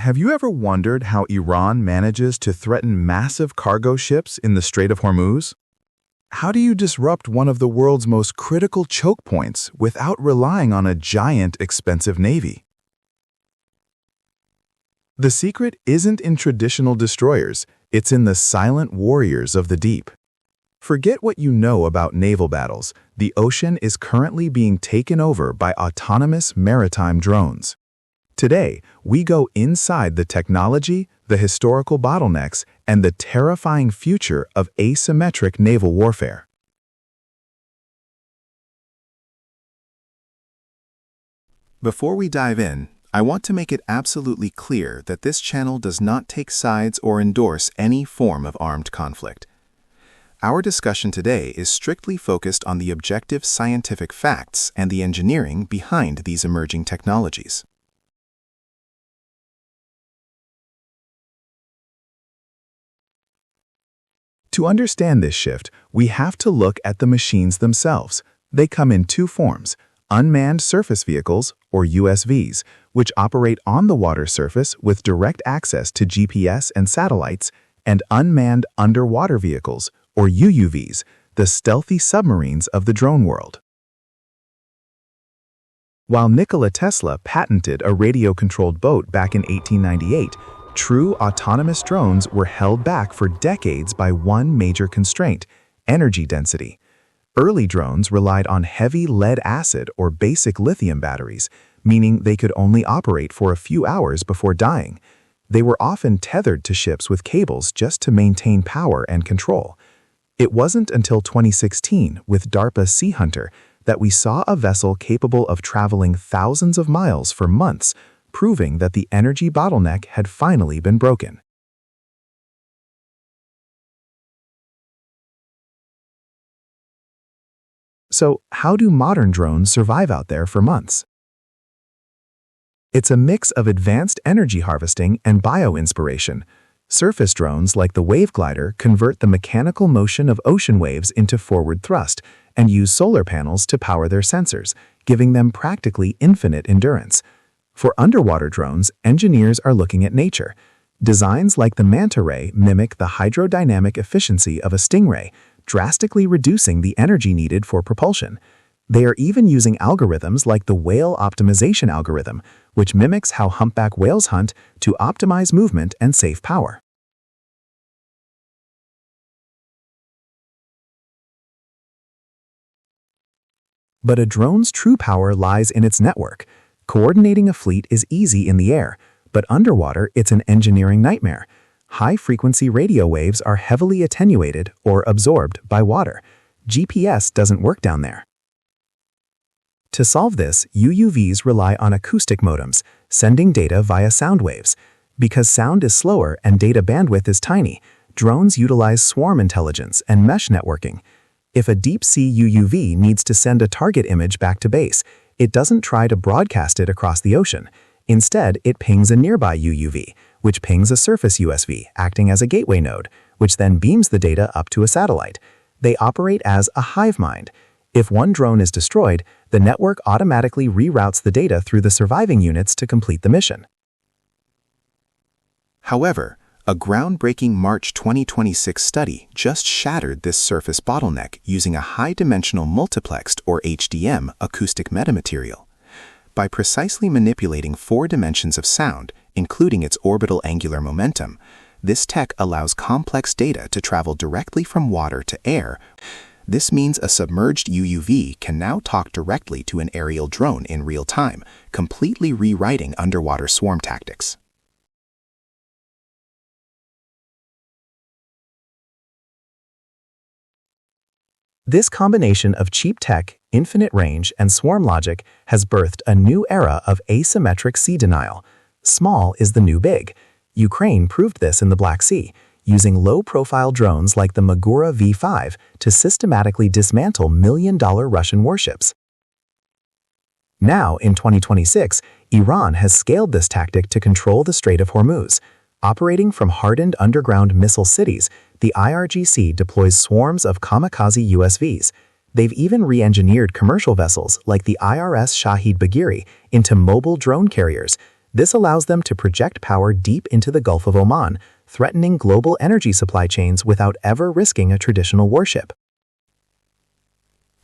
Have you ever wondered how Iran manages to threaten massive cargo ships in the Strait of Hormuz? How do you disrupt one of the world's most critical choke points without relying on a giant, expensive navy? The secret isn't in traditional destroyers, it's in the silent warriors of the deep. Forget what you know about naval battles. The ocean is currently being taken over by autonomous maritime drones. Today, we go inside the technology, the historical bottlenecks, and the terrifying future of asymmetric naval warfare. Before we dive in, I want to make it absolutely clear that this channel does not take sides or endorse any form of armed conflict. Our discussion today is strictly focused on the objective scientific facts and the engineering behind these emerging technologies. To understand this shift, we have to look at the machines themselves. They come in two forms: unmanned surface vehicles, or USVs, which operate on the water surface with direct access to GPS and satellites, and unmanned underwater vehicles, or UUVs, the stealthy submarines of the drone world. While Nikola Tesla patented a radio-controlled boat back in 1898, true autonomous drones were held back for decades by one major constraint: energy density. Early drones relied on heavy lead-acid or basic lithium batteries, meaning they could only operate for a few hours before dying. They were often tethered to ships with cables just to maintain power and control. It wasn't until 2016, with DARPA Sea Hunter, that we saw a vessel capable of traveling thousands of miles for months, proving that the energy bottleneck had finally been broken. So, how do modern drones survive out there for months? It's a mix of advanced energy harvesting and bio-inspiration. Surface drones like the Wave Glider convert the mechanical motion of ocean waves into forward thrust and use solar panels to power their sensors, giving them practically infinite endurance. For underwater drones, engineers are looking at nature. Designs like the Manta Ray mimic the hydrodynamic efficiency of a stingray, drastically reducing the energy needed for propulsion. They are even using algorithms like the whale optimization algorithm, which mimics how humpback whales hunt, to optimize movement and save power. But a drone's true power lies in its network. Coordinating a fleet is easy in the air, but underwater it's an engineering nightmare. High-frequency radio waves are heavily attenuated or absorbed by water. GPS doesn't work down there. To solve this, UUVs rely on acoustic modems, sending data via sound waves. Because sound is slower and data bandwidth is tiny, drones utilize swarm intelligence and mesh networking. If a deep-sea UUV needs to send a target image back to base, it doesn't try to broadcast it across the ocean. Instead, it pings a nearby UUV, which pings a surface USV, acting as a gateway node, which then beams the data up to a satellite. They operate as a hive mind. If one drone is destroyed, the network automatically reroutes the data through the surviving units to complete the mission. However, a groundbreaking March 2026 study just shattered this surface bottleneck using a high-dimensional multiplexed, or HDM, acoustic metamaterial. By precisely manipulating 4 dimensions of sound, including its orbital angular momentum, this tech allows complex data to travel directly from water to air. This means a submerged UUV can now talk directly to an aerial drone in real time, completely rewriting underwater swarm tactics. This combination of cheap tech, infinite range, and swarm logic has birthed a new era of asymmetric sea denial. Small is the new big. Ukraine proved this in the Black Sea, using low-profile drones like the Magura V5 to systematically dismantle million-dollar Russian warships. Now, in 2026, Iran has scaled this tactic to control the Strait of Hormuz. Operating from hardened underground missile cities, the IRGC deploys swarms of kamikaze USVs. They've even re-engineered commercial vessels like the IRS Shahid Bagheri into mobile drone carriers. This allows them to project power deep into the Gulf of Oman, threatening global energy supply chains without ever risking a traditional warship.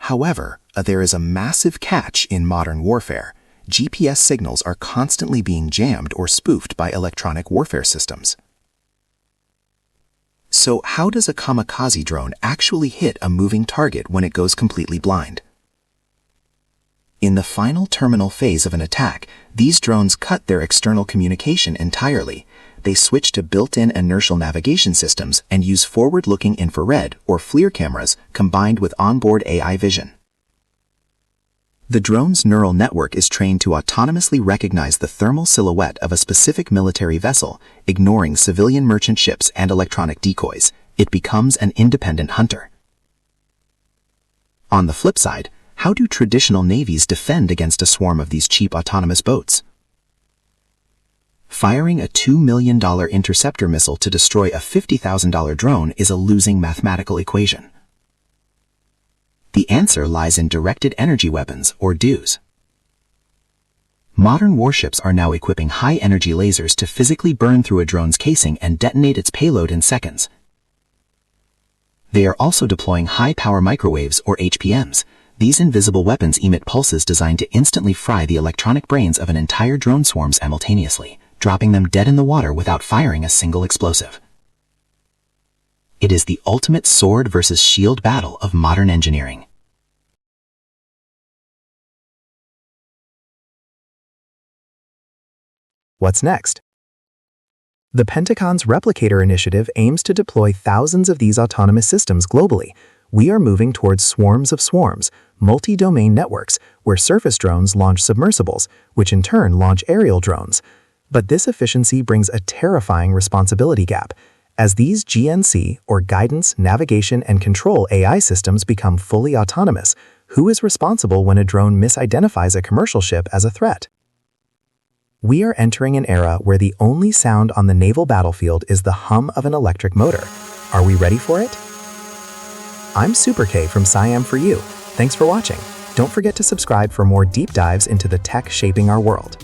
However, there is a massive catch in modern warfare. GPS signals are constantly being jammed or spoofed by electronic warfare systems. So how does a kamikaze drone actually hit a moving target when it goes completely blind? In the final terminal phase of an attack, these drones cut their external communication entirely. They switch to built-in inertial navigation systems and use forward-looking infrared or FLIR cameras combined with onboard AI vision. The drone's neural network is trained to autonomously recognize the thermal silhouette of a specific military vessel, ignoring civilian merchant ships and electronic decoys. It becomes an independent hunter. On the flip side, how do traditional navies defend against a swarm of these cheap autonomous boats? Firing a $2 million interceptor missile to destroy a $50,000 drone is a losing mathematical equation. The answer lies in directed energy weapons, or DEWs. Modern warships are now equipping high-energy lasers to physically burn through a drone's casing and detonate its payload in seconds. They are also deploying high-power microwaves, or HPMs. These invisible weapons emit pulses designed to instantly fry the electronic brains of an entire drone swarm simultaneously, dropping them dead in the water without firing a single explosive. It is the ultimate sword versus shield battle of modern engineering. What's next? The Pentagon's Replicator initiative aims to deploy thousands of these autonomous systems globally. We are moving towards swarms of swarms, multi-domain networks, where surface drones launch submersibles, which in turn launch aerial drones. But this efficiency brings a terrifying responsibility gap. As these GNC, or Guidance, Navigation, and Control AI systems become fully autonomous, who is responsible when a drone misidentifies a commercial ship as a threat? We are entering an era where the only sound on the naval battlefield is the hum of an electric motor. Are we ready for it? I'm Super K from Siam4U. Thanks for watching. Don't forget to subscribe for more deep dives into the tech shaping our world.